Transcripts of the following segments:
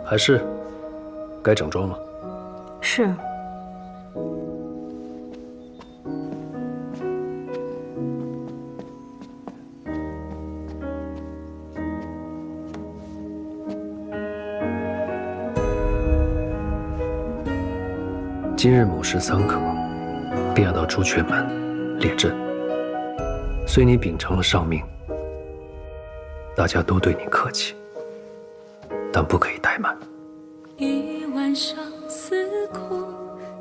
还是该整装了。是。今日卯时3刻，便要到朱雀门列阵。虽你秉承了上命，大家都对你客气，但不可以怠慢。一晚上思苦，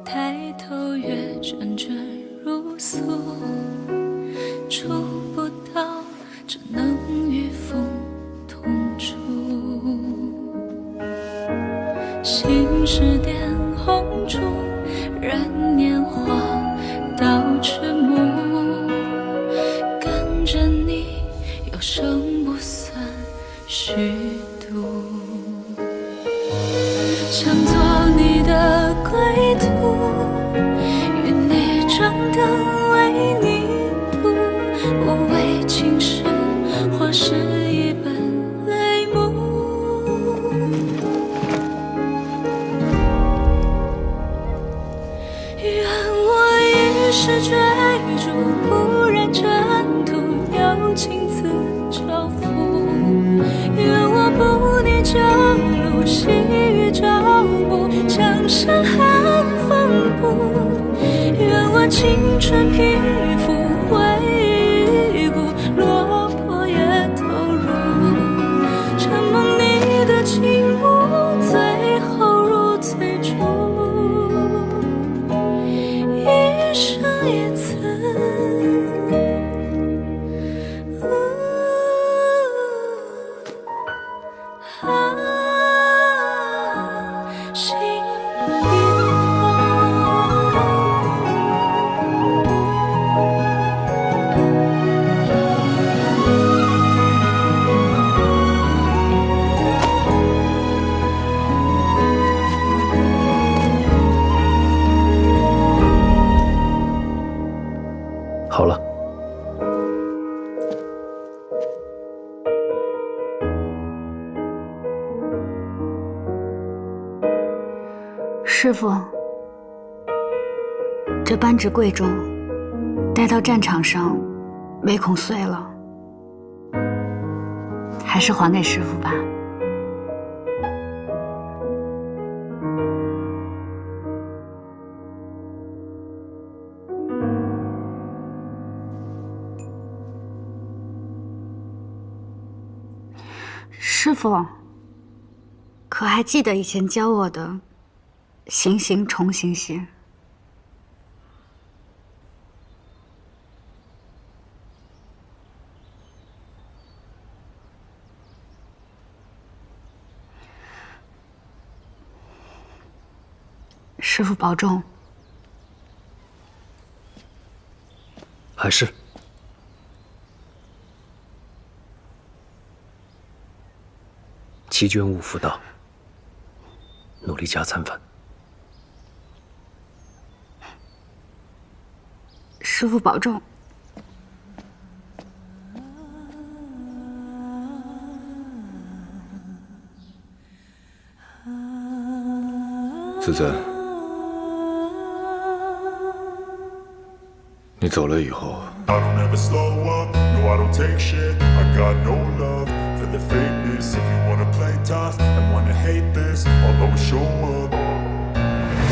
抬头月阵阵如诉，触不到这能与父同住。心事点红烛，燃年华到迟暮，跟着你有声不算虚度。想做你的归途，与你掌灯为你读，无为情事，或是一本泪目。愿我一世追逐，不染尘土，有情自交付。愿我不念旧路，细雨朝暮，江山寒风骨。愿我青春皮肤回忆故，落魄也投入。承蒙你的倾慕，最后如最初，一生一次。心一好了，师父，这扳指贵重，带到战场上，唯恐碎了，还是还给师父吧。师父，可还记得以前教我的行行重行行？师父保重。还是弃捐勿复道，努力加3分。师父保重。自在，你走了以后， I don't ever slow up, no I don't take shit. I got no love for the fakeness. If you wanna play tough and wanna hate this, I'll always show up.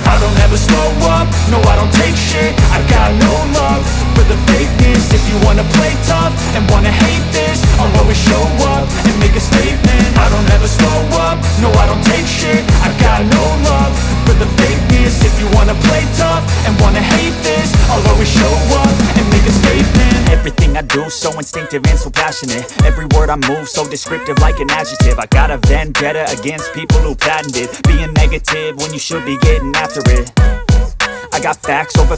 I don't ever slow up, no I don't take shit. I got no love for the fakeness. If you wanna play tough and wanna hate this, I'll always show up and make a statement. I don't ever slow up, no I don't take shit. I got no love for the fakeness. If you wanna play tough and wanna hate this, I'll always show up and make a statement. Everything I do so instinctive and so passionate. Every word I move so descriptive like an adjective. I got a vendetta against people who patented being negative when you should be getting after it. I got facts over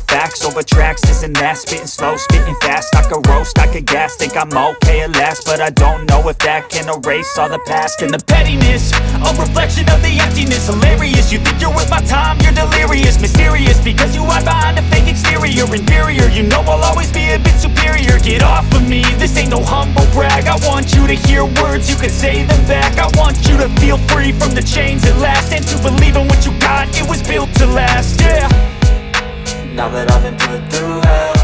tracks, this and that. Spitting slow, spitting fast. I could roast, I could gas. Think I'm okay at last, but I don't know if that can erase all the past. And the pettiness, a reflection of the emptiness emptiness. Hilarious, you think you're worth my time, you're delirious. Mysterious, because you hide behind a fake exterior. Inferior, you know I'll always be a bit superior. Get off of me, this ain't no humble brag. I want you to hear words, you can say them back. I want you to feel free from the chains at last, and to believe in what you got, it was built to last, yeah. Now that I've been put through hell,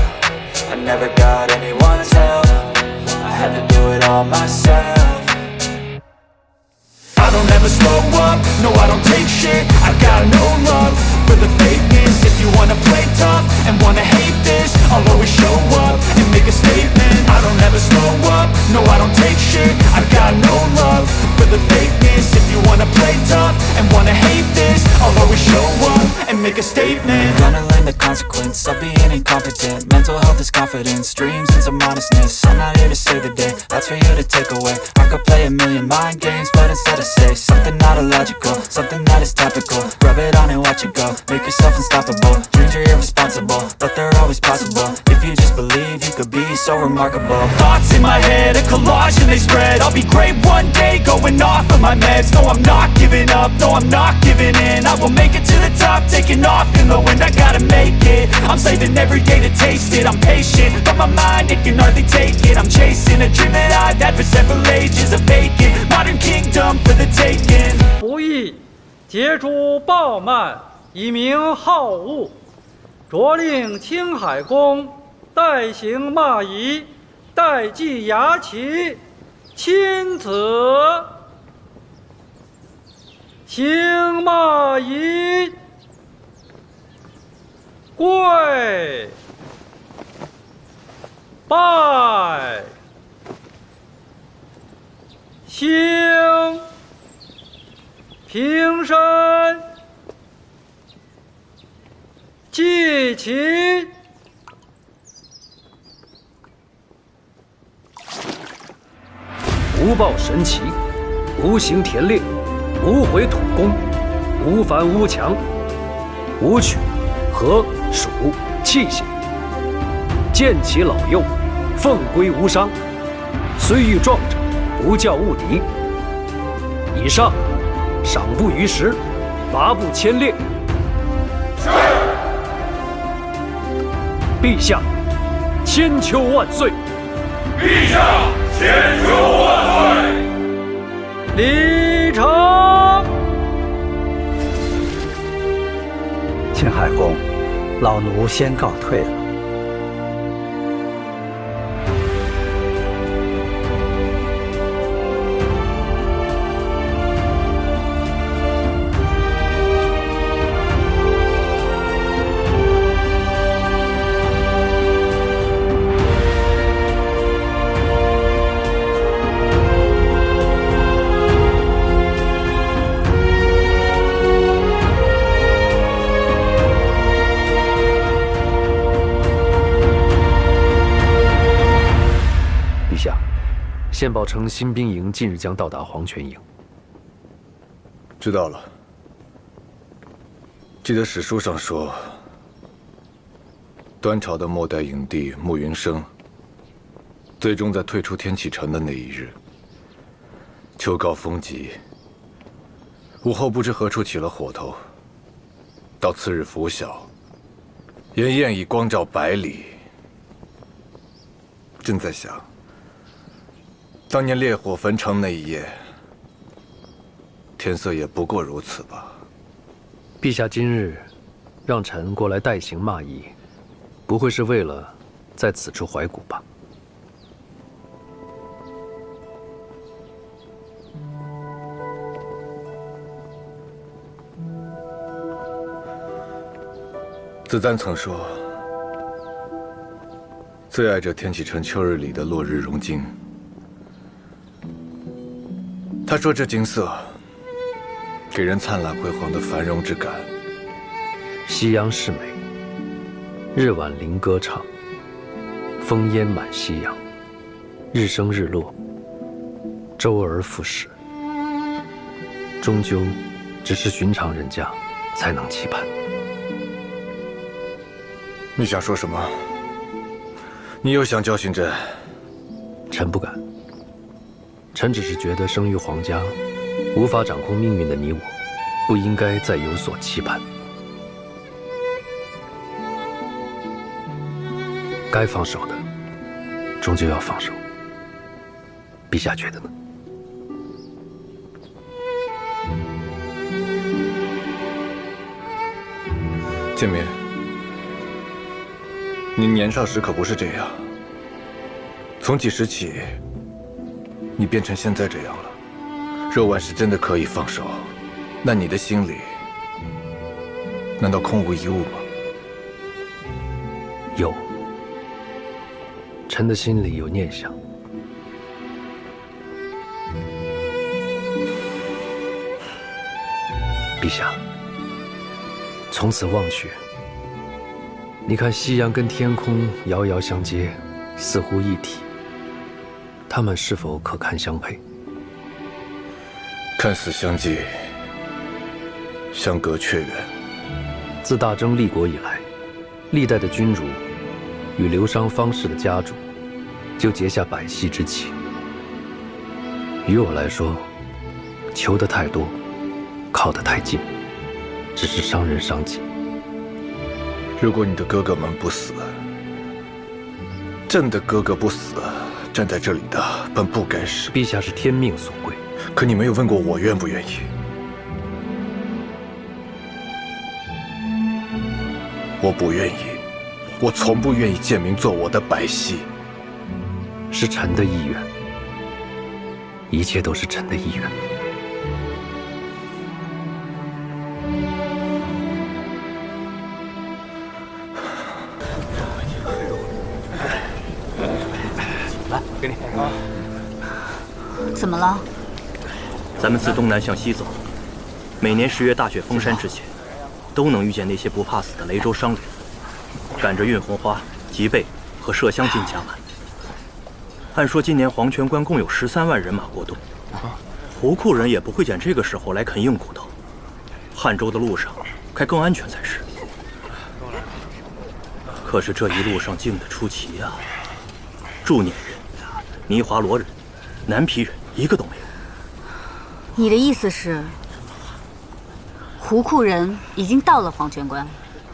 I never got anyone's help. I had to do it all myself. I don't ever slow up, no I don't take shit. I got no love for the fakeness. If you wanna play tough and wanna hate this, I'll always show up and make a statement. I don't ever slow up, no I don't take shit. I got no love for the fakeness. If you wanna play tough and wanna hate this, I'll always show up and make a statement. Gonna learn the consequence of being incompetent. Mental health is confidence, dreams and some modestness. I'm not here to save the day, that's for you to take away. I could play a million mind games, but instead I say something not illogical, something that is topical. Rub it on and watch it go, make yourself unstoppable. Dreams are irresponsible, but they're always possible. If you just believe, you could be so remarkable. Thoughts in my head, a collage and they spread. I'll be great one day, going off of my meds. No, I'm not giving up, no, I'm not giving in. I will make it to the top, taking off in the wind. I gotta make it, I'm saving every day to taste it. I'm patient, but my mind, it can hardly take it. I'm chasing a dream that I've had for several ages. A vacant, modern kingdom for the taking. 不义杰出鲍曼，以名好恶，着令青海公代行骂夷，代祭牙旗，钦此。行骂夷，跪拜，行。平身，祭旗。无报神奇，无形田猎，无悔土公，无凡无强，无曲和属器械，见其老幼，奉归无伤。虽遇壮者，不教勿敌。以上，赏不逾时，罚不牵列。是。陛下，千秋万岁！陛下，千秋万岁！礼成。青海公，老奴先告退了。线报称，新兵营近日将到达黄泉营。知道了。记得史书上说，端朝的末代影帝慕云生，最终在退出天启城的那一日，秋高风急，午后不知何处起了火头。到次日拂晓，炎焰已光照百里。正在想。 当年烈火焚城那一夜，天色也不过如此吧。陛下今日让臣过来代行骂夷，不会是为了在此处怀古吧？子丹曾说，最爱这天启城秋日里的落日融金。 他说：“这金色给人灿烂辉煌的繁荣之感。夕阳是美，日晚灵歌唱，烽烟满夕阳，日升日落，周而复始，终究只是寻常人家才能期盼。”你想说什么？你又想教训朕？臣不敢。 臣只是觉得生于皇家，无法掌控命运的你我，不应该再有所期盼。该放手的，终究要放手。陛下觉得呢？建民，你年少时可不是这样。从几时起，你变成现在这样了？若万是真的可以放手，那你的心里难道空无一物吗？有，臣的心里有念想。陛下，从此望去，你看夕阳跟天空遥遥相接，似乎一体。它们是否可堪相配？看似相近，相隔却远。自大征立国以来，历代的君主与刘商方氏的家主就结下百隙之情。于我来说，求得太多，靠得太近，只是伤人伤己。如果你的哥哥们不死，朕的哥哥不死，站在这里的本不该是。陛下是天命所归，可你没有问过我愿不愿意。我不愿意，我从不愿意建明做我的百戏。是臣的意愿，一切都是臣的意愿。来，给你。怎么了？咱们自东南向西走，每年10月大雪封山之前，都能遇见那些不怕死的雷州商旅，赶着运红花、吉贝和麝香进迦南。按说今年黄泉关共有13万人马过冬，胡库人也不会拣这个时候来啃硬骨头。汉州的路上该更安全才是。可是这一路上静得出奇啊！祝捻人、尼华罗人、南皮人一个都没有。你的意思是，胡库人已经到了黄泉关？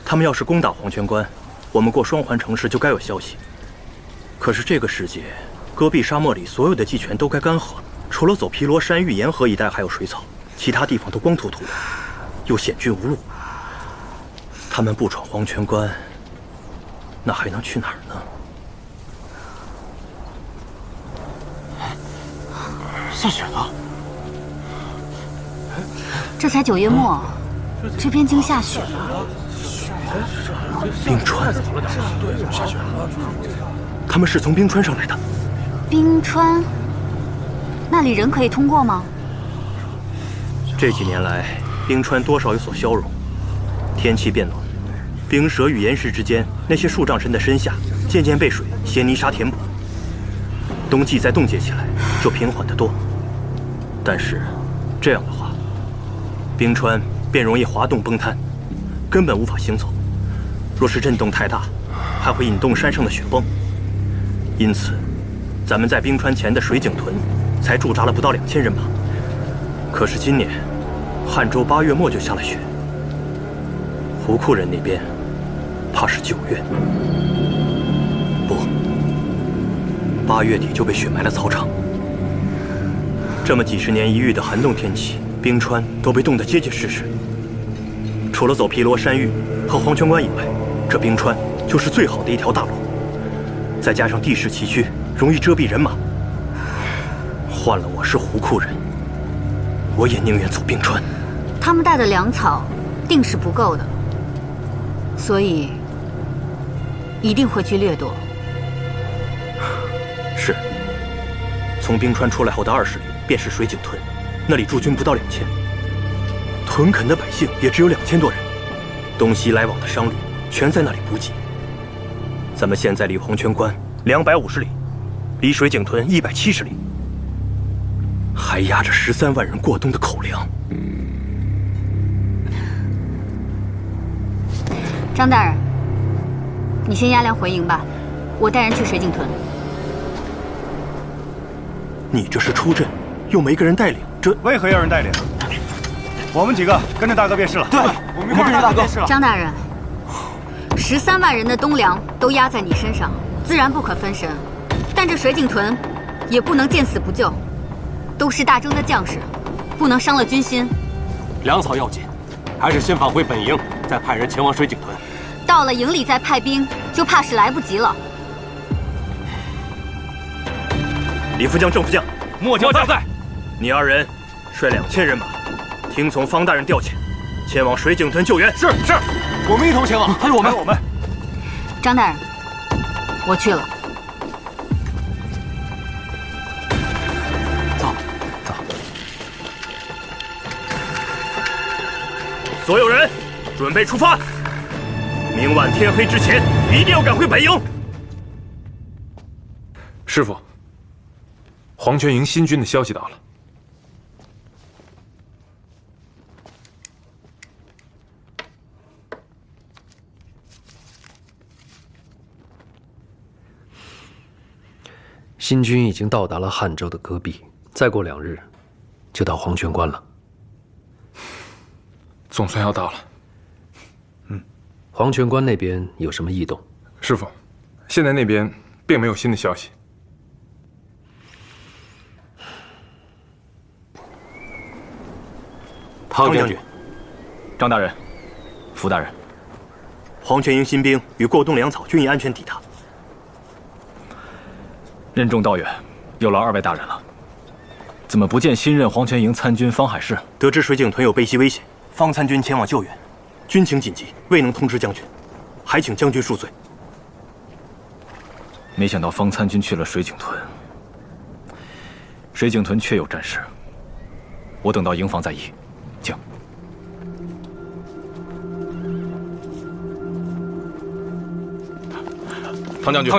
他们要是攻打黄泉关，我们过双环城市就该有消息。可是这个世界，戈壁沙漠里所有的祭泉都该干涸了，除了走毗罗山域沿河一带还有水草，其他地方都光秃秃的，又险峻无路。他们不闯黄泉关，那还能去哪儿呢？下雪了。这才9月末，这边竟下雪了。冰川，下雪了。他们是从冰川上来的。冰川，那里人可以通过吗？这几年来，冰川多少有所消融。天气变暖，冰舌与岩石之间那些数丈深的深下，渐渐被水携泥沙填补。冬季再冻结起来，就平缓得多。但是，这样的话，冰川便容易滑动崩塌，根本无法行走。若是震动太大，还会引动山上的雪崩。因此，咱们在冰川前的水井屯才驻扎了不到2000人马。可是今年，汉州8月末就下了雪，胡库人那边怕是9月，不，8月底就被雪埋了草场。这么几十年一遇的寒冻天气，冰川都被冻得结结实实。除了走毗罗山域和黄泉关以外，这冰川就是最好的一条大路。再加上地势崎岖，容易遮蔽人马。换了我是胡库人，我也宁愿走冰川。他们带的粮草定是不够的，所以一定会去掠夺。是。从冰川出来后的20里便是水井屯，那里驻军不到2000，屯垦的百姓也只有2000多人，东西来往的商旅全在那里补给。咱们现在离黄泉关250里，离水井屯170里，还压着13万人过冬的口粮。张大人，你先押粮回营吧，我带人去水井屯。你这是出阵，又没个人带领，这为何要人带领？我们几个跟着大哥便是了。对，我们跟着大哥便是了。张大人，13万人的东粮都压在你身上，自然不可分身。但这水井屯也不能见死不救，都是大征的将士，不能伤了军心。粮草要紧，还是先返回本营，再派人前往水井屯。到了营里再派兵，就怕是来不及了。李副将、郑副将，末将在。你二人率2000人马，听从方大人调遣，前往水井屯救援。是，我们一同前往。还有我们。张大人，我去了。走。所有人，准备出发。明晚天黑之前，一定要赶回本营。师傅，黄泉营新军的消息到了。新军已经到达了汉州的戈壁，再过2日就到黄泉关了。总算要到了。黄泉关那边有什么异动？师傅，现在那边并没有新的消息。汤将军、张大人、符大人，黄泉营新兵与过冬粮草均已安全抵达。任重道远，有劳2位大人了。怎么不见新任黄泉营参军方海士？得知水井屯有被袭危险，方参军前往救援，军情紧急，未能通知将军，还请将军恕罪。没想到方参军去了水井屯。水井屯确有战事，我等到营房再议。请。汤将军，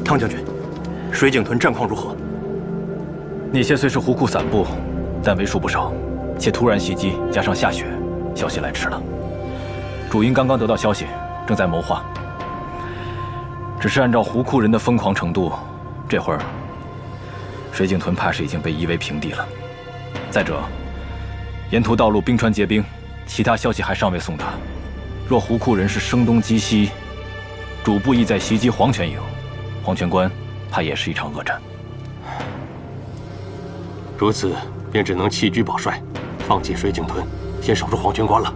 汤将军，水井屯战况如何？那些虽是胡库散布，但为数不少，且突然袭击加上下雪，消息来迟了。主营刚刚得到消息，正在谋划。只是按照胡库人的疯狂程度，这会儿水井屯怕是已经被夷为平地了。再者，沿途道路冰川结冰，其他消息还尚未送达。若胡库人是声东击西，主部意在袭击黄泉营，黄泉关怕也是一场恶战。如此，便只能弃车保帅，放弃水井屯，先守住黄泉关了。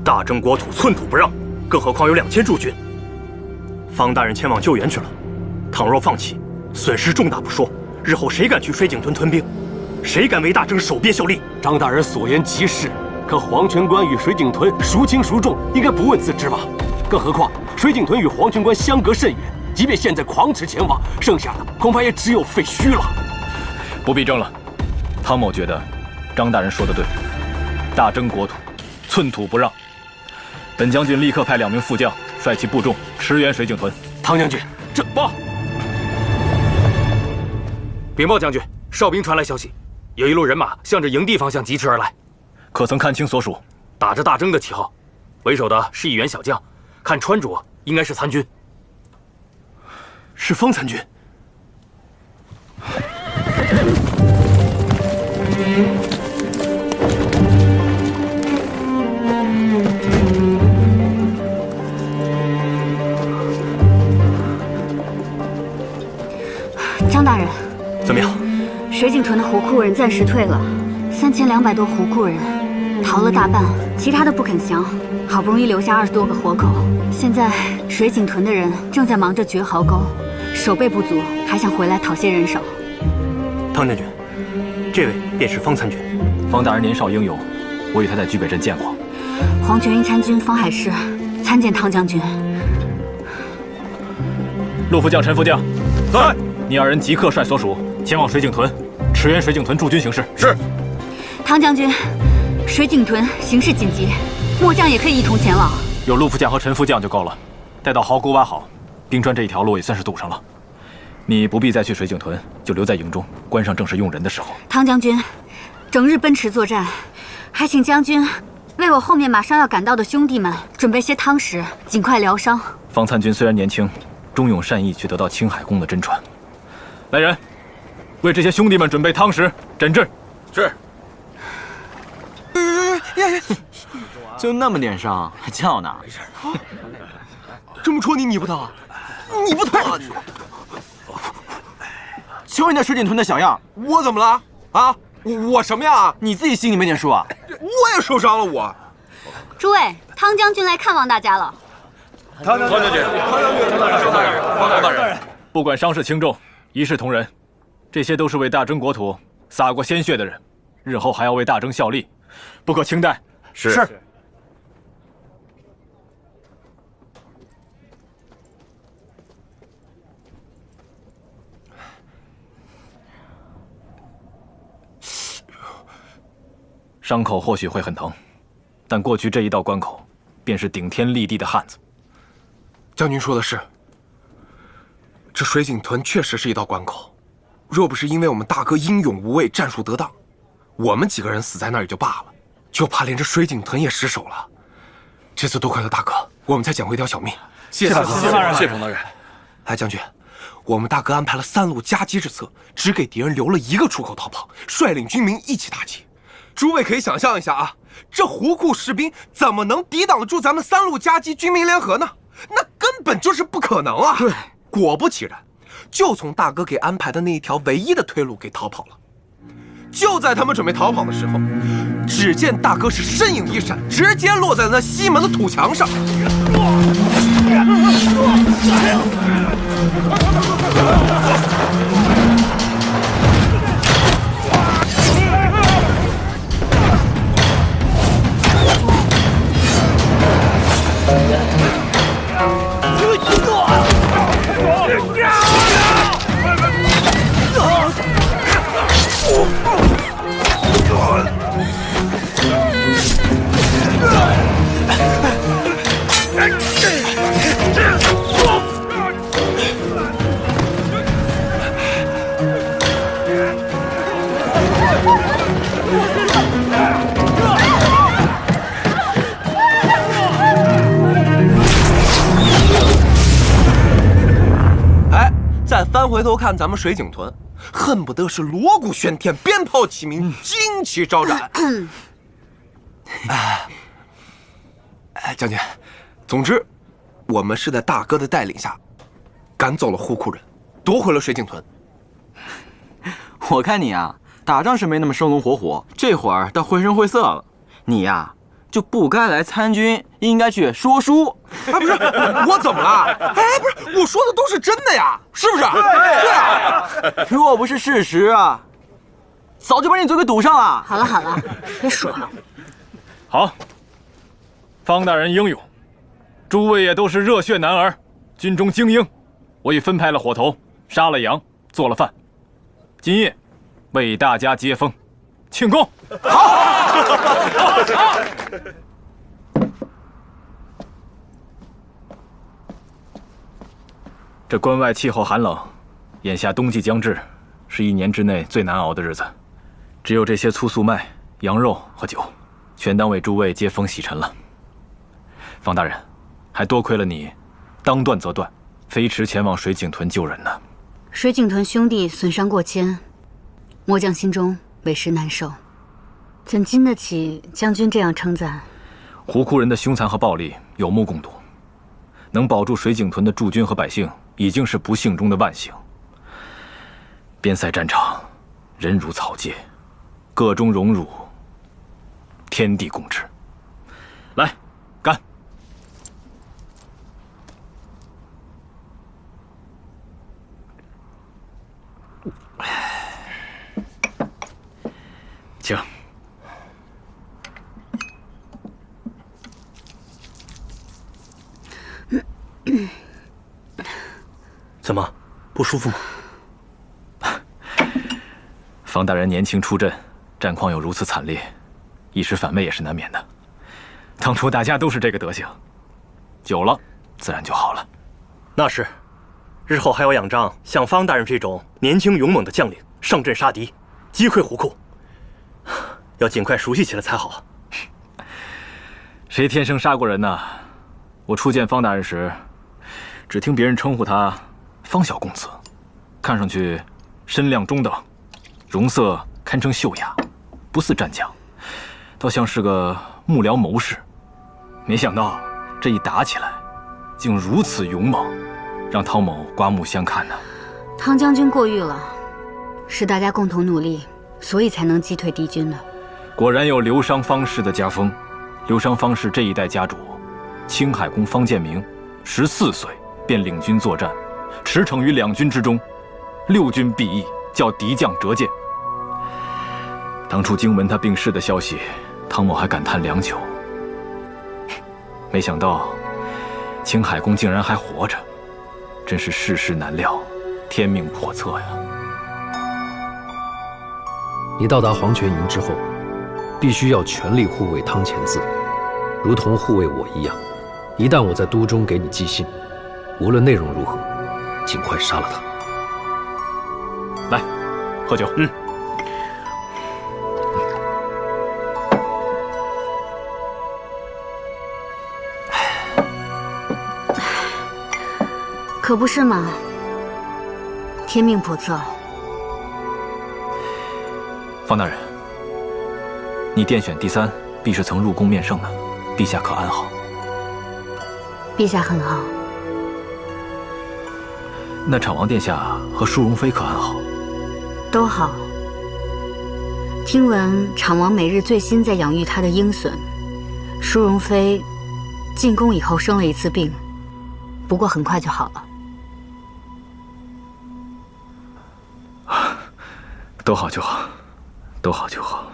大征国土，寸土不让，更何况有2000驻军。方大人前往救援去了，倘若放弃，损失重大不说，日后谁敢去水井屯屯兵？谁敢为大征守边效力？张大人所言极是，可黄泉关与水井屯孰轻孰重，应该不问自知吧？更何况水井屯与黄泉关相隔甚远，即便现在狂驰前往，剩下的恐怕也只有废墟了。不必争了，汤某觉得张大人说的对，大征国土，寸土不让。本将军立刻派2名副将率其部众驰援水井屯。汤将军，这报！禀报将军，哨兵传来消息，有一路人马向着营地方向疾驰而来。可曾看清所属？打着大征的旗号，为首的是一员小将，看穿着应该是参军。是方参军。张大人，怎么样？水井屯的胡库人暂时退了，3200多胡库人逃了大半，其他的不肯降，好不容易留下20多个活口。现在水井屯的人正在忙着掘壕沟，守备不足，还想回来讨些人手。汤将军，这位便是方参军。方大人年少英勇，我与他在居北镇见过。黄泉营参军方海士参见汤将军。陆副将、陈副将，在。你2人即刻率所属前往水井屯，驰援水井屯驻军行事。是。汤将军，水井屯形势紧急，末将也可以一同前往。有陆副将和陈副将就够了，待到壕沟挖好，冰川这一条路也算是堵上了。你不必再去水井屯，就留在营中，关上正是用人的时候。汤将军，整日奔驰作战，还请将军为我后面马上要赶到的兄弟们准备些汤食，尽快疗伤。方参军虽然年轻，忠勇善义，却得到青海公的真传。来人，为这些兄弟们准备汤食、诊治。是。就那么点伤，还叫呢？没事。这么戳你不疼？你不疼啊你？瞧你那水井屯的小样，我怎么了？啊，我什么样？你自己心里没点数啊？我也受伤了，我。诸位，汤将军来看望大家了。汤将军，方大人，不管伤势轻重，一视同仁。这些都是为大征国土洒过鲜血的人，日后还要为大征效力，不可轻待。是。伤口或许会很疼，但过去这一道关口，便是顶天立地的汉子。将军说的是，这水井屯确实是一道关口。若不是因为我们大哥英勇无畏、战术得当，我们几个人死在那儿也就罢了，就怕连这水井屯也失守了。这次多亏了大哥，我们才捡回一条小命。谢大人，谢冯大人。哎，将军，我们大哥安排了3路夹击之策，只给敌人留了1个出口逃跑，率领军民一起打击。诸位可以想象一下啊，这胡库士兵怎么能抵挡住咱们3路夹击军民联合呢？那根本就是不可能啊！对，果不其然，就从大哥给安排的那一条唯一的退路给逃跑了。就在他们准备逃跑的时候，只见大哥是身影一闪，直接落在了那西门的土墙上。再翻回头看咱们水井屯，恨不得是锣鼓喧天，鞭炮齐鸣，旌旗招展。哎，将军，总之，我们是在大哥的带领下，赶走了胡库人，夺回了水井屯。我看你啊，打仗是没那么生龙活虎，这会儿倒绘声绘色了。你呀，就不该来参军，应该去说书。哎，不是，我怎么了？哎，不是，我说的都是真的呀，是不是？对啊。若不是事实啊，早就把你嘴给堵上了。好了好了，别说了。好，方大人英勇，诸位也都是热血男儿，军中精英。我已分派了伙头，杀了羊，做了饭，今夜为大家接风，庆功。好。这关外气候寒冷，眼下冬季将至，是1年之内最难熬的日子。只有这些粗粟麦、羊肉和酒，全当为诸位接风洗尘了。方大人，还多亏了你，当断则断，飞驰前往水井屯救人呢。水井屯兄弟损伤过千，末将心中委实难受，怎经得起将军这样称赞？胡库人的凶残和暴力有目共睹，能保住水井屯的驻军和百姓，已经是不幸中的万幸。边塞战场，人如草芥，个中荣辱，天地共之。来，干！请。怎么，不舒服吗？方大人年轻出阵，战况又如此惨烈，一时反胃也是难免的。当初大家都是这个德行，久了自然就好了。那是，日后还要仰仗像方大人这种年轻勇猛的将领上阵杀敌，击溃胡库，要尽快熟悉起来才好。谁天生杀过人呢？我初见方大人时，只听别人称呼他方小公子，看上去身量中等，容色堪称秀雅，不似战将。倒像是个幕僚谋士。没想到这一打起来，竟如此勇猛，让汤某刮目相看呢。汤将军过誉了，是大家共同努力，所以才能击退敌军的。果然有刘商方氏的家风。刘商方氏这一代家主，青海公方建明，14岁便领军作战，驰骋于两军之中，6军必役，叫敌将折剑。当初经闻他病逝的消息，汤某还感叹良久。没想到青海公竟然还活着，真是世事难料，天命叵测呀！你到达黄泉营之后，必须要全力护卫汤潜子，如同护卫我一样。一旦我在都中给你寄信，无论内容如何，尽快杀了他。来，喝酒。可不是嘛，天命叵测。方大人，你殿选第3，必是曾入宫面圣的，陛下可安好？陛下很好。那昶王殿下和淑容妃可安好？都好。听闻昶王每日最新在养育他的鹰隼，淑容妃进宫以后生了一次病，不过很快就好了。都好就好，都好就好。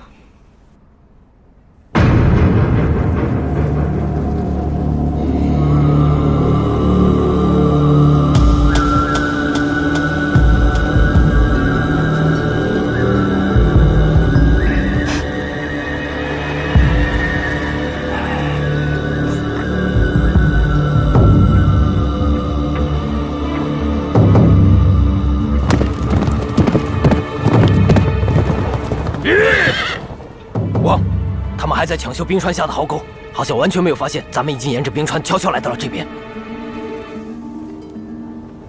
还在抢修冰川下的壕沟，好像完全没有发现咱们已经沿着冰川悄悄来到了这边。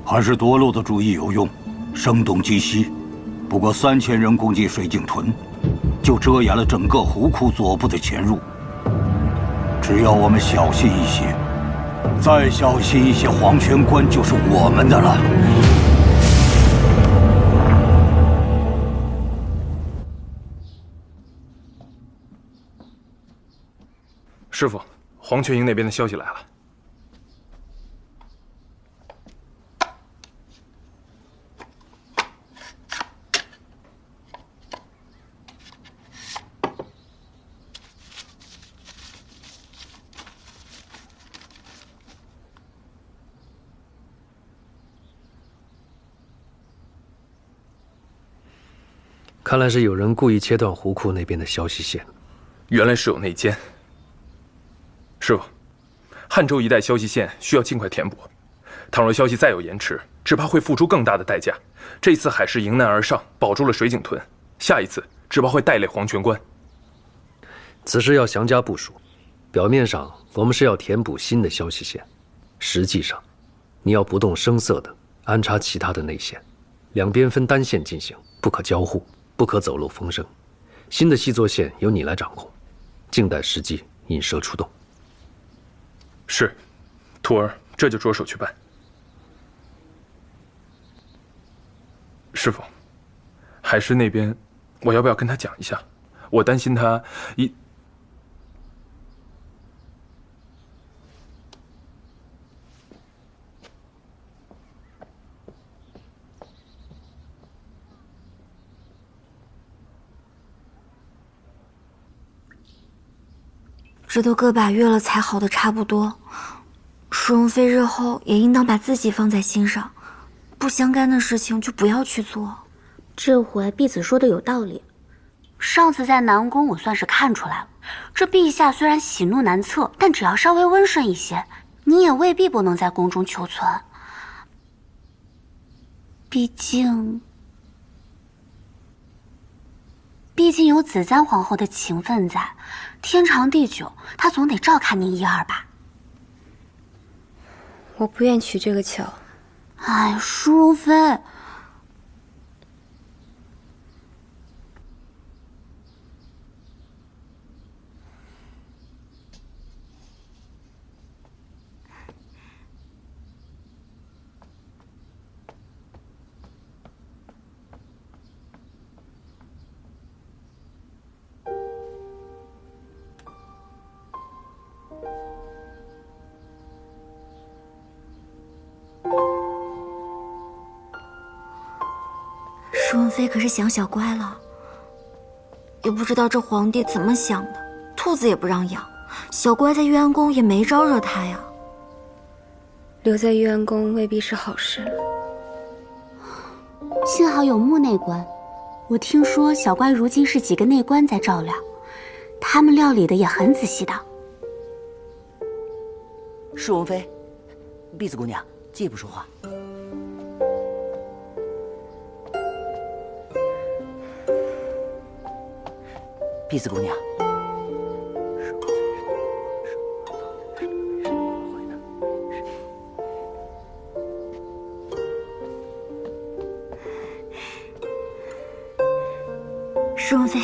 还是夺路的主意有用，声东击西。不过3000人攻击水井屯，就遮掩了整个湖库左部的潜入。只要我们小心一些，再小心一些，黄泉关就是我们的了。师傅，黄泉营那边的消息来了。看来是有人故意切断湖库那边的消息线。原来是有内奸。师傅，汉州一带消息线需要尽快填补，倘若消息再有延迟，只怕会付出更大的代价。这次海师迎难而上，保住了水井屯，下一次只怕会带累黄泉关。此事要详加部署。表面上我们是要填补新的消息线，实际上你要不动声色地安插其他的内线，两边分单线进行，不可交互，不可走漏风声。新的细作线由你来掌控，静待时机，引蛇出洞。是，徒儿这就着手去办。师傅，海师那边，我要不要跟他讲一下？我担心他一……这都个把月了才好的差不多，淑容妃日后也应当把自己放在心上，不相干的事情就不要去做。这回婢子说的有道理，上次在南宫我算是看出来了，这陛下虽然喜怒难测，但只要稍微温顺一些，你也未必不能在宫中求存。毕竟有子簪皇后的情分在，天长地久，她总得照看你1、2吧。我不愿取这个巧。哎，淑容妃，妃可是想小乖了，也不知道这皇帝怎么想的，兔子也不让养，小乖在玉安宫也没招惹他呀。留在玉安宫未必是好事。幸好有穆内官，我听说小乖如今是几个内官在照料，他们料理的也很仔细的。世王妃，婢子姑娘借不说话。婢子姑娘，世王妃，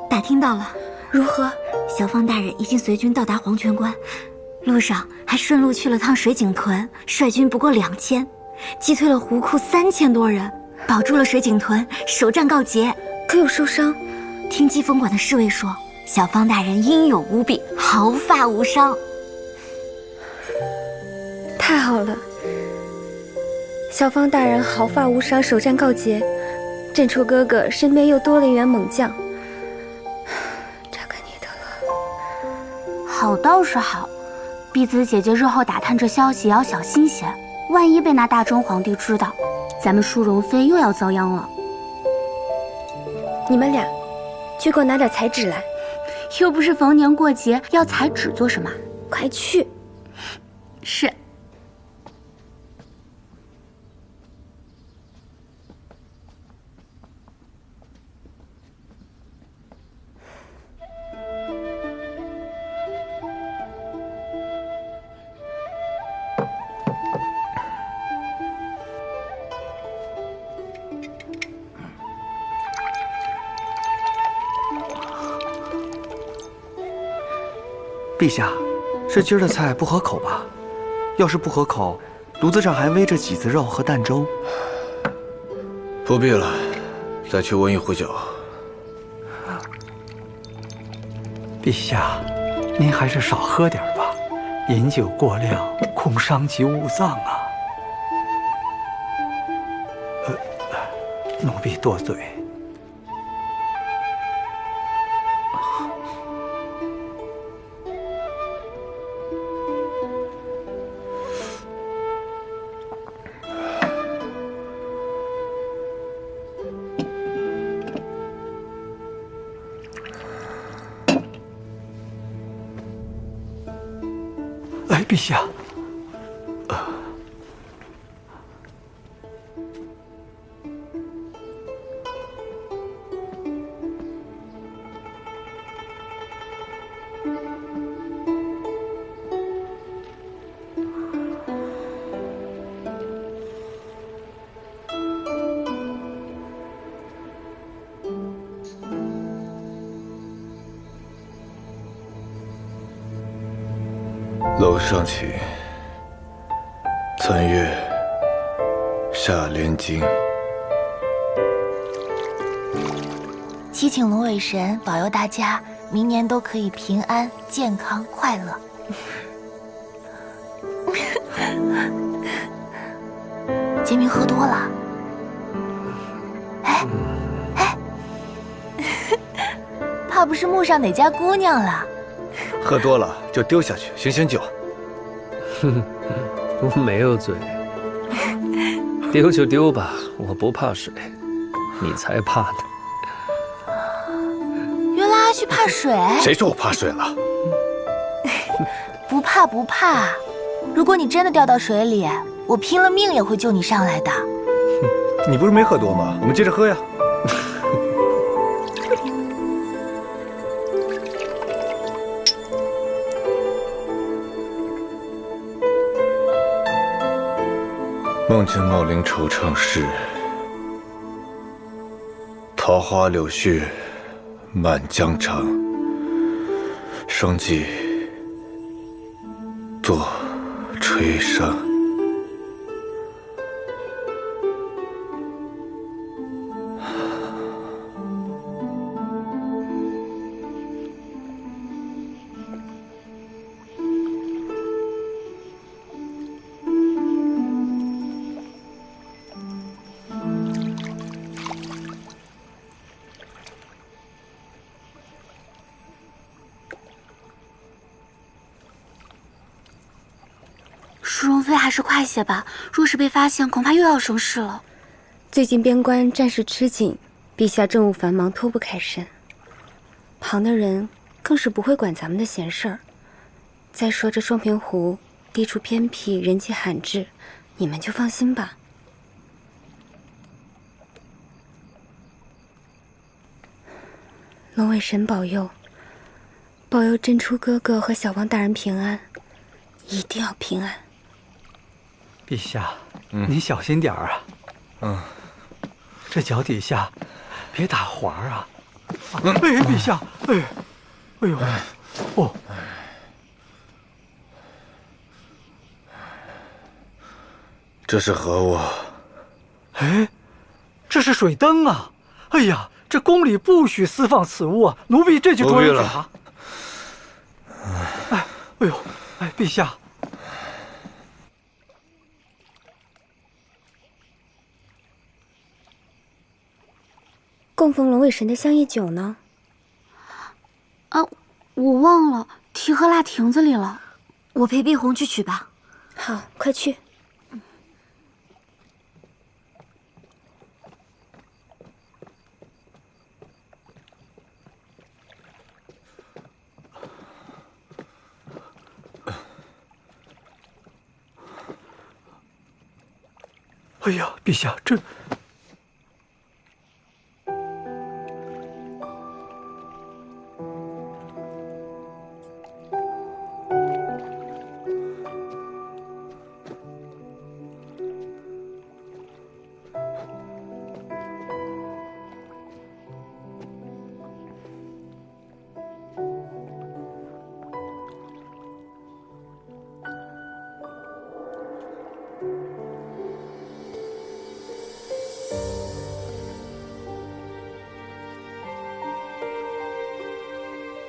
打听到了，如何？小方大人已经随军到达黄泉关，路上还顺路去了趟水井屯，率军不过2000，击退了胡库3000多人，保住了水井屯，首战告捷。可有受伤？听击风馆的侍卫说，小方大人英勇无比，毫发无伤。太好了，小方大人毫发无伤，首战告捷。朕初哥哥身边又多了一员猛将，这可你的了。好倒是好，婢子姐姐日后打探这消息也要小心些，万一被那大真皇帝知道，咱们淑容妃又要遭殃了。你们俩去给我拿点彩纸来。又不是逢年过节，要彩纸做什么？快去。是。陛下，这今儿的菜不合口吧？要是不合口，炉子上还煨着麂子肉和蛋粥。不必了，再去温一壶酒。陛下，您还是少喝点吧，饮酒过量恐伤及五脏啊。奴婢多嘴。陛下，楼上请。岑月，下联经。祈请龙尾神保佑大家明年都可以平安、健康、快乐。杰明喝多了，怕不是墓上哪家姑娘了？喝多了就丢下去，醒醒酒。哼，我没有醉，丢就丢吧，我不怕水，你才怕呢。原来阿旭怕水？谁说我怕水了？不怕不怕，如果你真的掉到水里，我拼了命也会救你上来的。你不是没喝多吗？我们接着喝呀。梦见茂陵惆怅事，桃花柳絮满江城，生计作吹笙。淑容妃还是快些吧，若是被发现，恐怕又要生事了。最近边关战事吃紧，陛下政务繁忙，脱不开身。旁的人更是不会管咱们的闲事儿。再说这双平湖地处偏僻，人迹罕至，你们就放心吧。龙尾神保佑，保佑珍珠哥哥和小王大人平安，一定要平安。陛下，您小心点儿啊。这脚底下别打滑啊。陛下，哎呦，哦。这是何物？哎，这是水灯啊！哎呀，这宫里不许私放此物啊！奴婢这就捉人查。哎呦，陛下，供奉龙尾神的香叶酒呢？啊，我忘了，提喝蜡亭子里了。我陪碧红去取吧。好，快去。哎呀，陛下，这……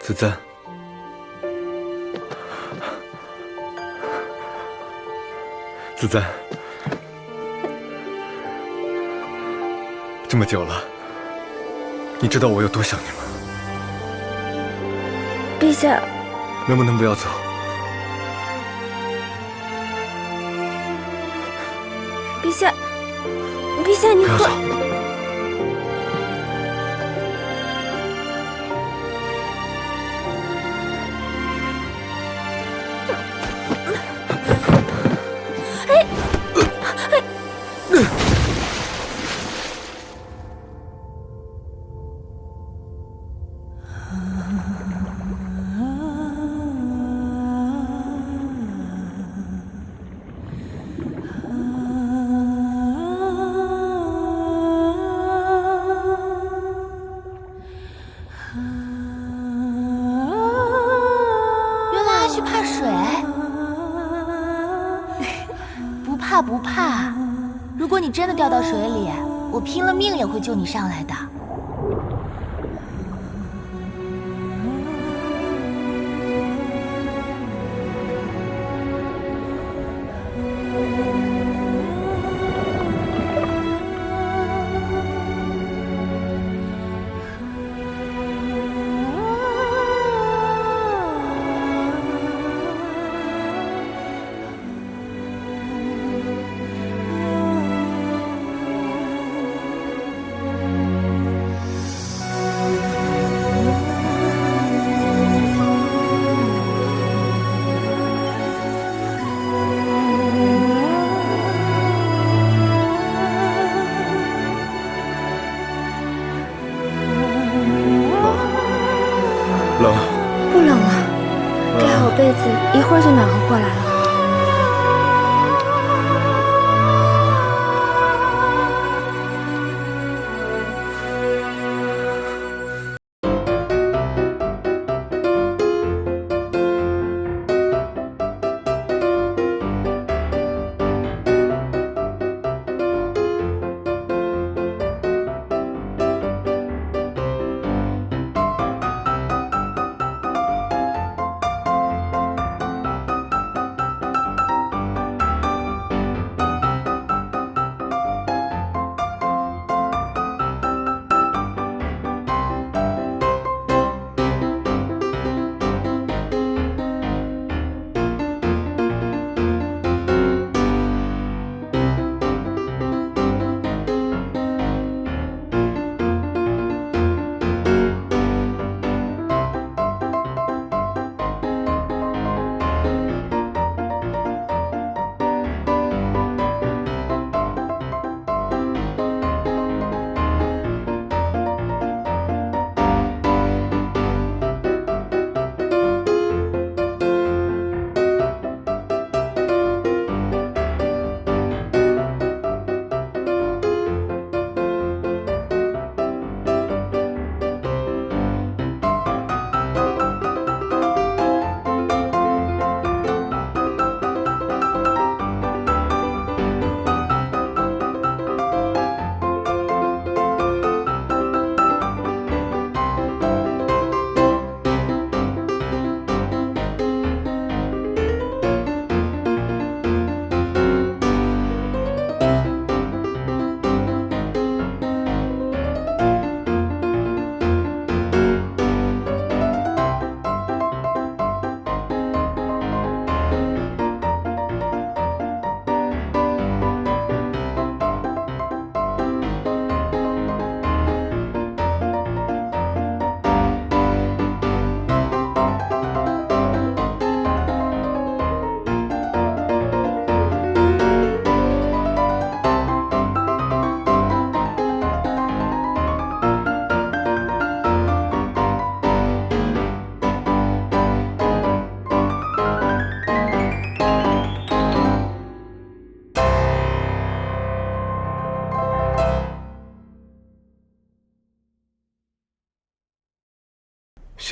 子赞，子赞，这么久了，你知道我有多想你吗？陛下，能不能不要走？陛下，陛下，你可……不怕，如果你真的掉到水里，我拼了命也会救你上来的。冷？不冷了，盖好被子，一会儿就暖和过来了。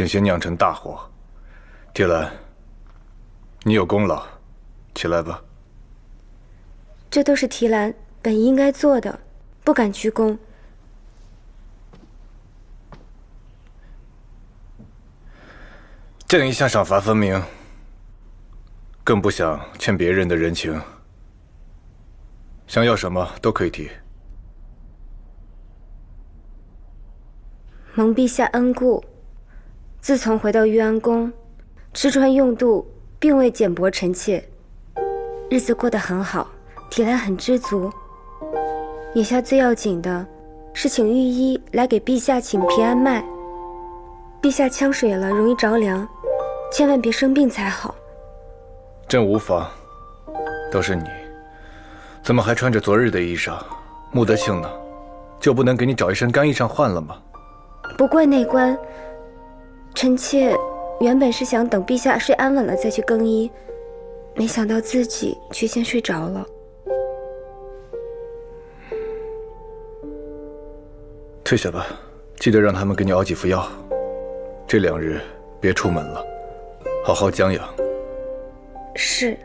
险些酿成大祸。铁兰，你有功劳，起来吧。这都是提兰本应该做的，不敢鞠躬。朕一向赏罚分明，更不想欠别人的人情。想要什么都可以提。蒙陛下恩顾，自从回到玉安宫，吃穿用度并未减薄臣妾，日子过得很好，提兰很知足。眼下最要紧的是请御医来给陛下请平安脉。陛下呛水了，容易着凉，千万别生病才好。朕无妨，都是你，怎么还穿着昨日的衣裳？穆德庆呢？就不能给你找一身干衣裳换了吗？不怪内官，臣妾原本是想等陛下睡安稳了再去更衣，没想到自己却先睡着了。退下吧，记得让他们给你熬几副药。这2日别出门了，好好将养。是。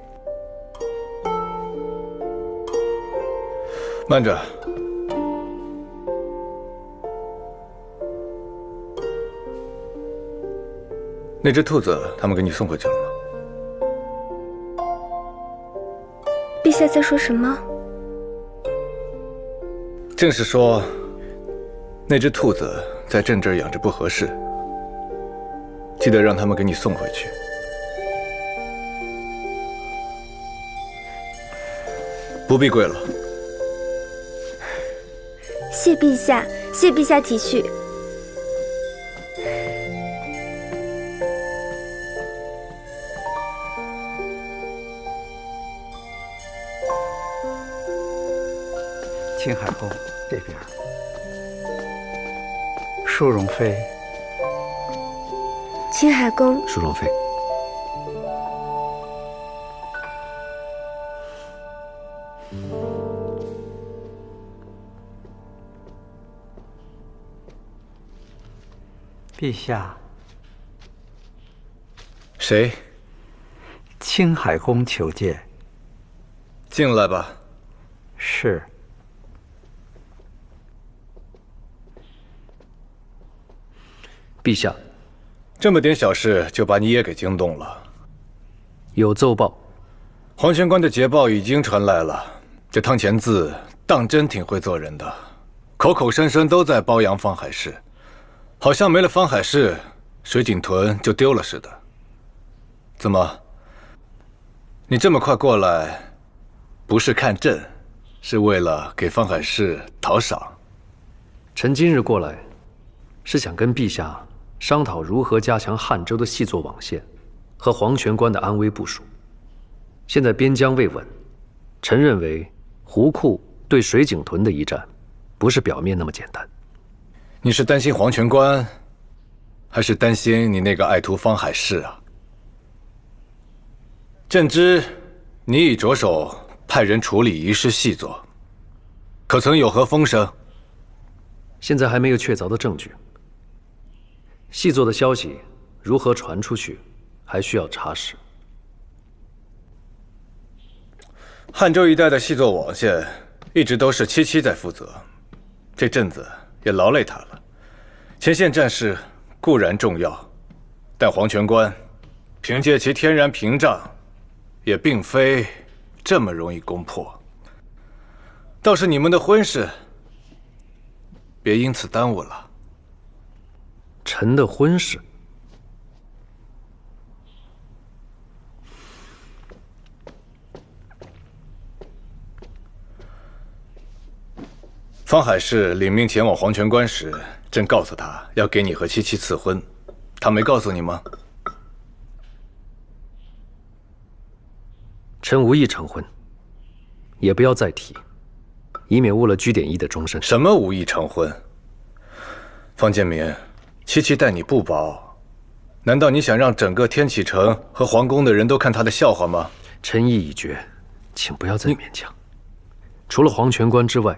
慢着。那只兔子，他们给你送回去了吗？陛下在说什么？正是说，那只兔子在朕这儿养着不合适，记得让他们给你送回去。不必跪了。谢陛下，谢陛下体恤。青海宫这边，淑容妃。青海宫，淑容妃。陛下。谁？青海宫求见。进来吧。是。陛下，这么点小事就把你也给惊动了。有奏报，黄泉关的捷报已经传来了。这汤前字当真挺会做人的，口口声声都在褒扬方海市，好像没了方海市，水井屯就丢了似的。怎么？你这么快过来，不是看朕，是为了给方海市讨赏？臣今日过来，是想跟陛下商讨如何加强汉州的细作网线和黄泉关的安危部署。现在边疆未稳，臣认为湖库对水井屯的一战，不是表面那么简单。你是担心黄泉关，还是担心你那个爱徒方海市啊？朕知你已着手派人处理一事细作，可曾有何风声？现在还没有确凿的证据。细作的消息如何传出去，还需要查实。汉州一带的细作网线一直都是七七在负责，这阵子也劳累他了。前线战事固然重要，但黄泉关凭借其天然屏障，也并非这么容易攻破。倒是你们的婚事，别因此耽误了。臣的婚事，方海市领命前往黄泉关时，朕告诉他要给你和七七赐婚，他没告诉你吗？臣无意成婚，也不要再提，以免误了居点1的终身。什么无意成婚？方建民，七七待你不薄，难道你想让整个天启城和皇宫的人都看他的笑话吗？臣意已决，请不要再勉强。除了黄泉关之外，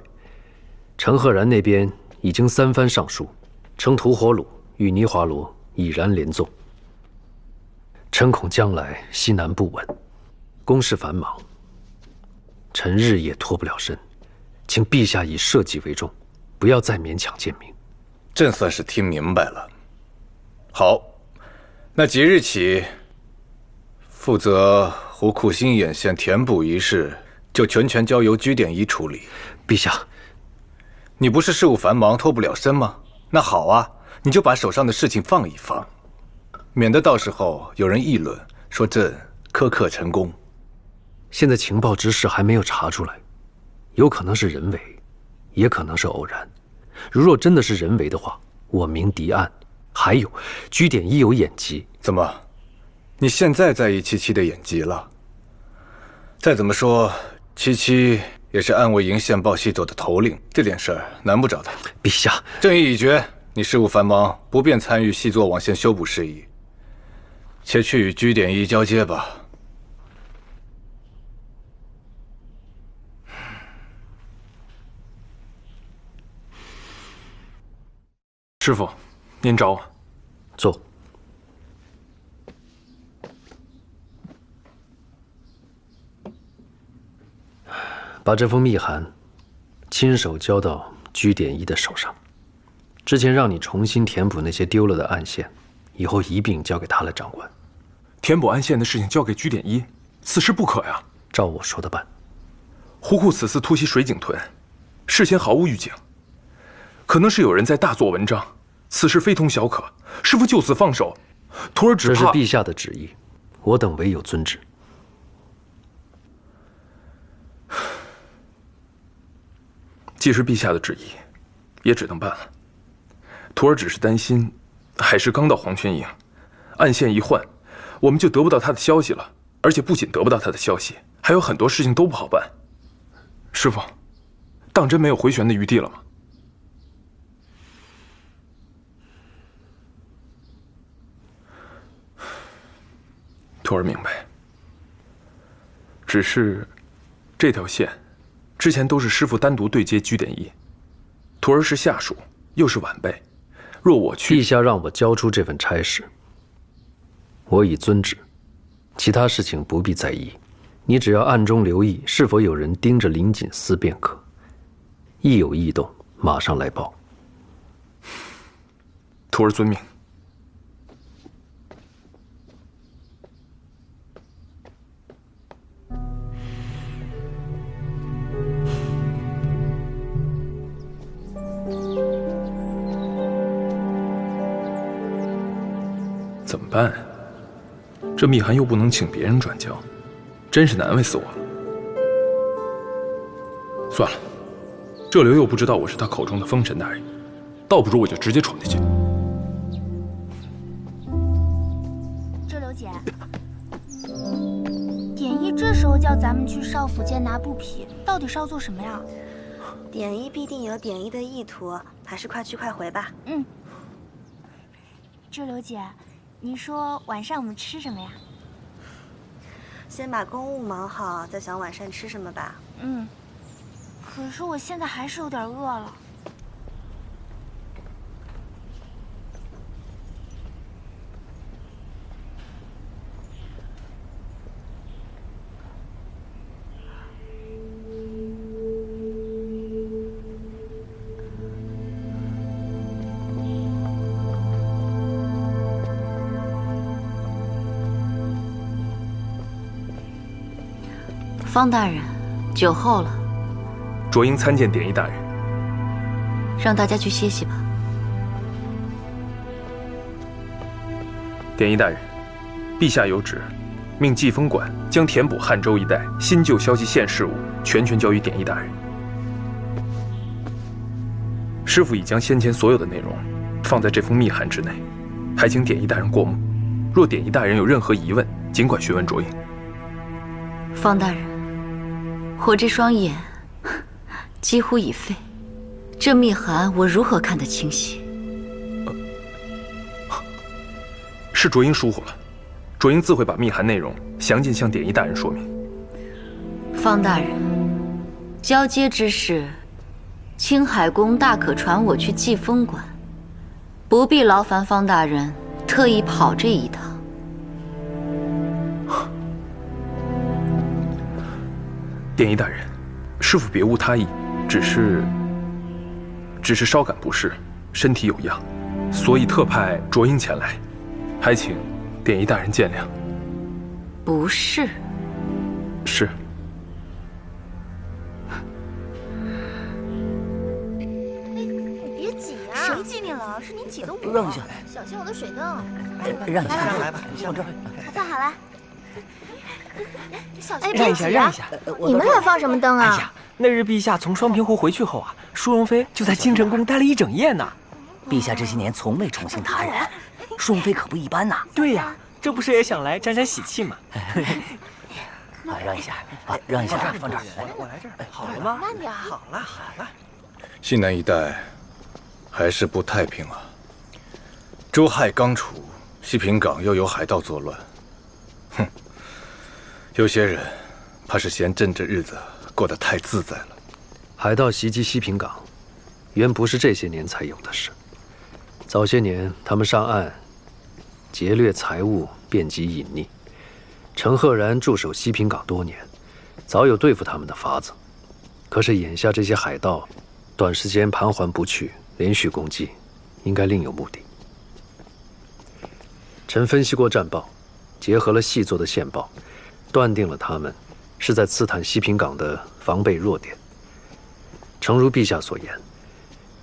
程赫然那边已经3番上书，称吐火虏与泥华罗已然连纵。臣恐将来西南不稳，公事繁忙，臣日夜脱不了身，请陛下以社稷为重，不要再勉强见明。朕算是听明白了。好，那即日起，负责胡库新眼线填补一事，就全权交由居典仪处理。陛下，你不是事务繁忙脱不了身吗？那好啊，你就把手上的事情放一放，免得到时候有人议论说朕苛刻陈宫。现在情报之事还没有查出来，有可能是人为，也可能是偶然。如若真的是人为的话，我明敌暗。还有，居典仪有演技。怎么，你现在在意77的演技了？再怎么说，77也是暗卫营线报系统的头领，这点事儿难不着他。陛下，朕意已决，你事务繁忙，不便参与细作网线修补事宜，且去与居典仪交接吧。师傅，您找我。坐。把这封密函亲手交到居典仪的手上。之前让你重新填补那些丢了的暗线，以后一并交给他来掌管。填补暗线的事情交给居典仪，此事不可呀。照我说的办。胡库此次突袭水井屯，事先毫无预警，可能是有人在大做文章。此事非同小可，师父就此放手，徒儿只怕……这是陛下的旨意，我等唯有遵旨。既是陛下的旨意，也只能办了。徒儿只是担心，海师刚到黄泉营，暗线一换，我们就得不到他的消息了。而且不仅得不到他的消息，还有很多事情都不好办。师父，当真没有回旋的余地了吗？徒儿明白，只是这条线之前都是师父单独对接居典仪，徒儿是下属，又是晚辈，若我去……陛下让我交出这份差事，我已遵旨，其他事情不必在意，你只要暗中留意是否有人盯着林锦司便可，一有异动马上来报。徒儿遵命。怎么办？这密函又不能请别人转交，真是难为死我了。算了，这刘又不知道我是他口中的封神大人，倒不如我就直接闯进去。这刘姐，典医这时候叫咱们去少府监拿布匹，到底是要做什么呀？典医必定有典医的意图，还是快去快回吧。嗯。这刘姐。你说晚上我们吃什么呀？先把公务忙好，再想晚上吃什么吧。嗯，可是我现在还是有点饿了。方大人，酒后了。卓英参见典医大人。让大家去歇息吧。典医大人，陛下有旨，命季风馆将填补汉州一带新旧消息线事务全权交于典医大人。师父已将先前所有的内容放在这封密函之内，还请典医大人过目。若典医大人有任何疑问，尽管询问卓英。方大人，我这双眼几乎已废，这密函我如何看得清晰？是卓英疏忽了，卓英自会把密函内容详尽向典医大人说明。方大人，交接之事，青海宫大可传我去季风馆，不必劳烦方大人特意跑这一趟。典医大人，师父别无他意，只是稍感不适，身体有恙，所以特派卓英前来，还请典医大人见谅。不是。是。别挤呀！谁挤你了？是你挤的我。让一下，小心我的水灯。让一下，来吧，放这儿。放好了。小心让一下，让一下。你们俩放什么灯啊？哎呀，那日陛下从双平湖回去后啊，淑容妃就在京城宫待了一整夜呢。陛下这些年从未宠幸他人，淑容妃可不一般呐。对呀，这不是也想来沾沾喜气吗？啊，让一下，啊，让一下，放这儿，我来这儿，好了吗？慢点。好了，好了。西南一带还是不太平啊。周亥刚除，西平港又有海盗作乱。哼，有些人怕是嫌朕这日子过得太自在了。海盗袭击西平港，原不是这些年才有的事。早些年，他们上岸劫掠财物，遍及隐匿。程赫然驻守西平港多年，早有对付他们的法子。可是眼下这些海盗，短时间盘桓不去，连续攻击，应该另有目的。臣分析过战报，结合了细作的线报，断定了他们是在刺探西平港的防备弱点。诚如陛下所言，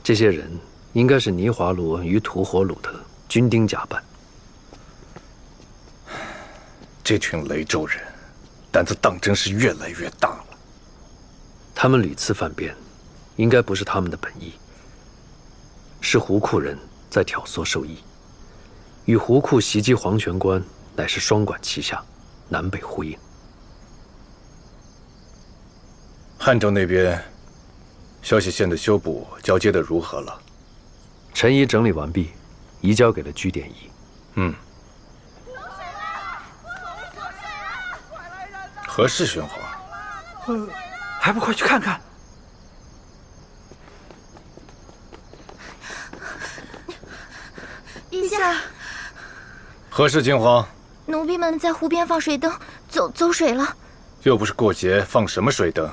这些人应该是尼华罗与吐火鲁的军丁假扮。这群雷州人，胆子当真是越来越大了。他们屡次犯边，应该不是他们的本意，是胡库人在挑唆受益，与胡库袭击黄泉关乃是双管齐下，南北呼应。汉州那边，消息线的修补交接的如何了？臣已整理完毕，移交给了居典仪。何事喧哗？还不快去看看！陛下，何事惊慌？奴婢们在湖边放水灯，走水了。又不是过节，放什么水灯？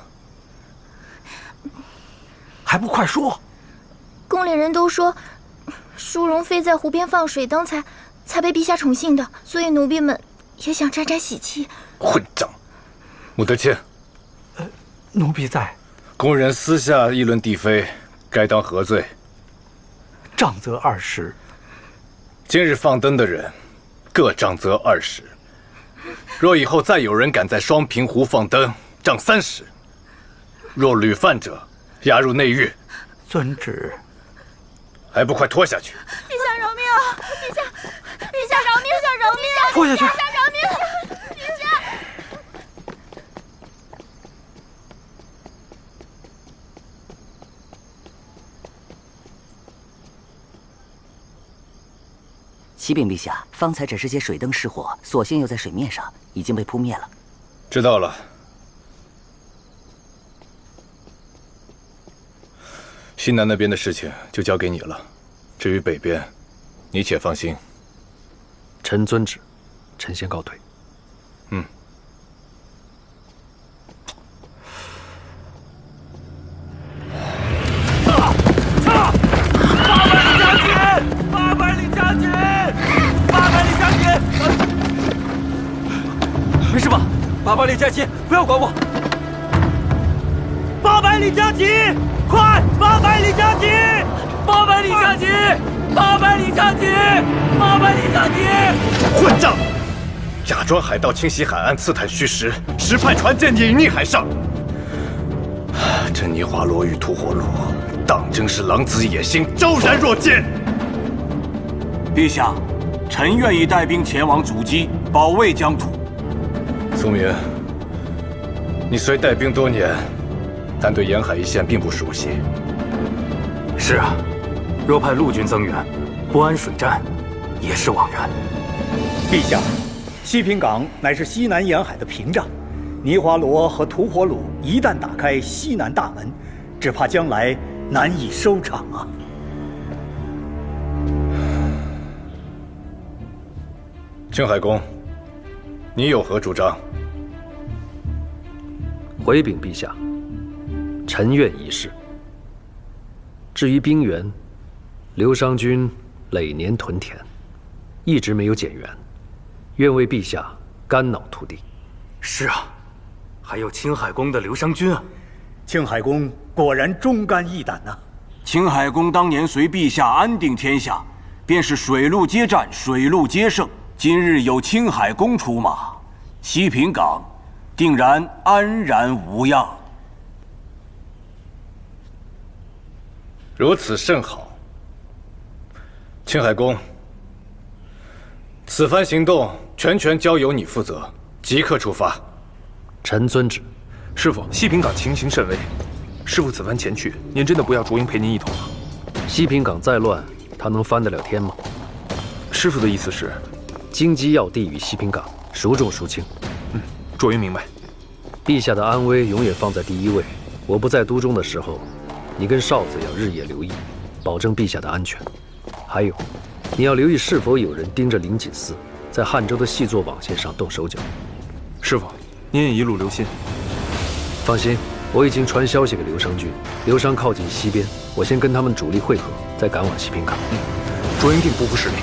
还不快说！宫里人都说，淑容妃在湖边放水灯才被陛下宠幸的，所以奴婢们也想沾沾喜气。混账！穆德谦，奴婢在。宫人私下议论帝妃，该当何罪？杖责20。今日放灯的人，各杖责20。若以后再有人敢在双平湖放灯，杖30。若屡犯者，押入内狱。遵旨。还不快拖下去！陛下饶命！陛下饶命！陛下饶命！拖下去！陛下饶命！陛下。启禀陛下，方才只是些水灯失火，所幸又在水面上，已经被扑灭了。知道了。西南那边的事情就交给你了，至于北边，你且放心。臣遵旨，臣先告退。没事吧？800里加急，不要管我。800里加急，快！800里加急，800里加急，800里加急，800里加急！混账！假装海盗侵袭海岸，刺探虚实，实派船舰隐匿海上。这尼华罗与吐火鲁，当真是狼子野心，昭然若揭。陛下，臣愿意带兵前往阻击，保卫疆土。苏明，你虽带兵多年，但对沿海一线并不熟悉。是啊，若派陆军增援，不安水战，也是枉然。陛下，西平港乃是西南沿海的屏障，尼华罗和吐火鲁一旦打开西南大门，只怕将来难以收场啊！青海公，你有何主张？回禀陛下，臣愿一试。至于兵源，刘商君累年屯田，一直没有减员，愿为陛下肝脑涂地。是啊，还有青海宫的刘商君啊。青海公果然忠肝义胆呐！青海公当年随陛下安定天下，便是水陆皆战，水陆皆胜。今日有青海公出马，西平港定然安然无恙。如此甚好。青海公，此番行动全交由你负责，即刻出发。臣遵旨。师傅，西平港情形甚危，师傅此番前去，您真的不要卓英陪您一同吗？西平港再乱，他能翻得了天吗？师傅的意思是，京畿要地与西平港孰重孰轻？卓英明白。陛下的安危永远放在第一位。我不在都中的时候，你跟少子要日夜留意，保证陛下的安全。还有，你要留意是否有人盯着灵锦寺在汉州的细作网线上动手脚。师傅，您也一路留心。放心，我已经传消息给刘商军，刘商靠近西边，我先跟他们主力会合，再赶往西平港。卓英定不负使命。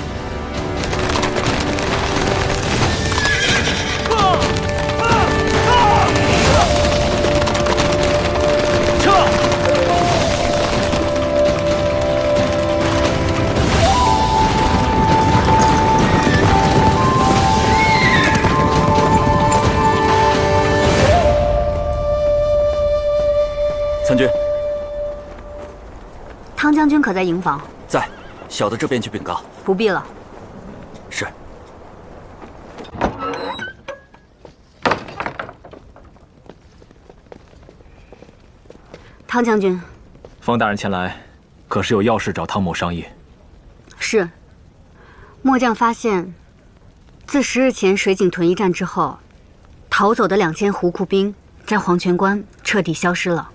参军，汤将军可在营房？在，小的这边去禀告。不必了。是。汤将军，方大人前来，可是有要事找汤某商议？是。末将发现，自10日前水井屯一战之后，逃走的2000胡库兵在黄泉关彻底消失了。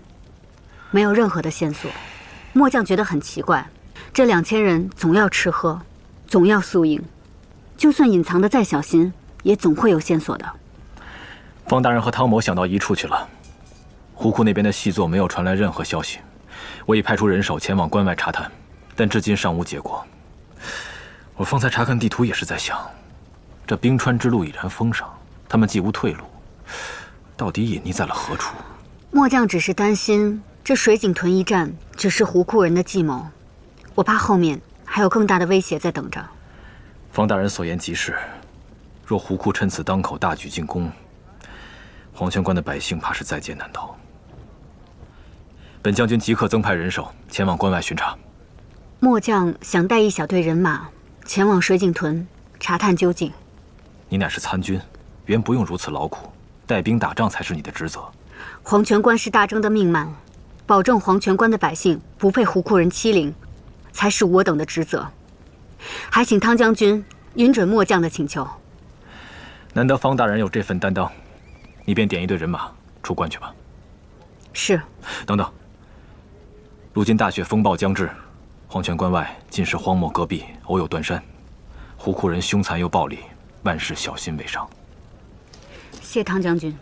没有任何的线索，末将觉得很奇怪。这2000人总要吃喝，总要宿营，就算隐藏的再小心，也总会有线索的。方大人和汤某想到一处去了。胡库那边的细作没有传来任何消息，我已派出人手前往关外查探，但至今尚无结果。我方才查看地图也是在想，这冰川之路已然封上，他们既无退路，到底隐匿在了何处？末将只是担心。这水井屯一战只是胡库人的计谋，我怕后面还有更大的威胁在等着。方大人所言极是，若胡库趁此当口大举进攻，黄泉关的百姓怕是在劫难逃。本将军即刻增派人手前往关外巡查。末将想带一小队人马前往水井屯查探究竟。你乃是参军，原不用如此劳苦，带兵打仗才是你的职责。黄泉关是大征的命脉。保证黄泉关的百姓不被胡库人欺凌，才是我等的职责。还请汤将军允准末将的请求。难得方大人有这份担当，你便点一队人马出关去吧。是。等等，如今大雪风暴将至，黄泉关外尽是荒漠戈壁，偶有断山，胡库人凶残又暴力，万事小心为上。谢汤将军。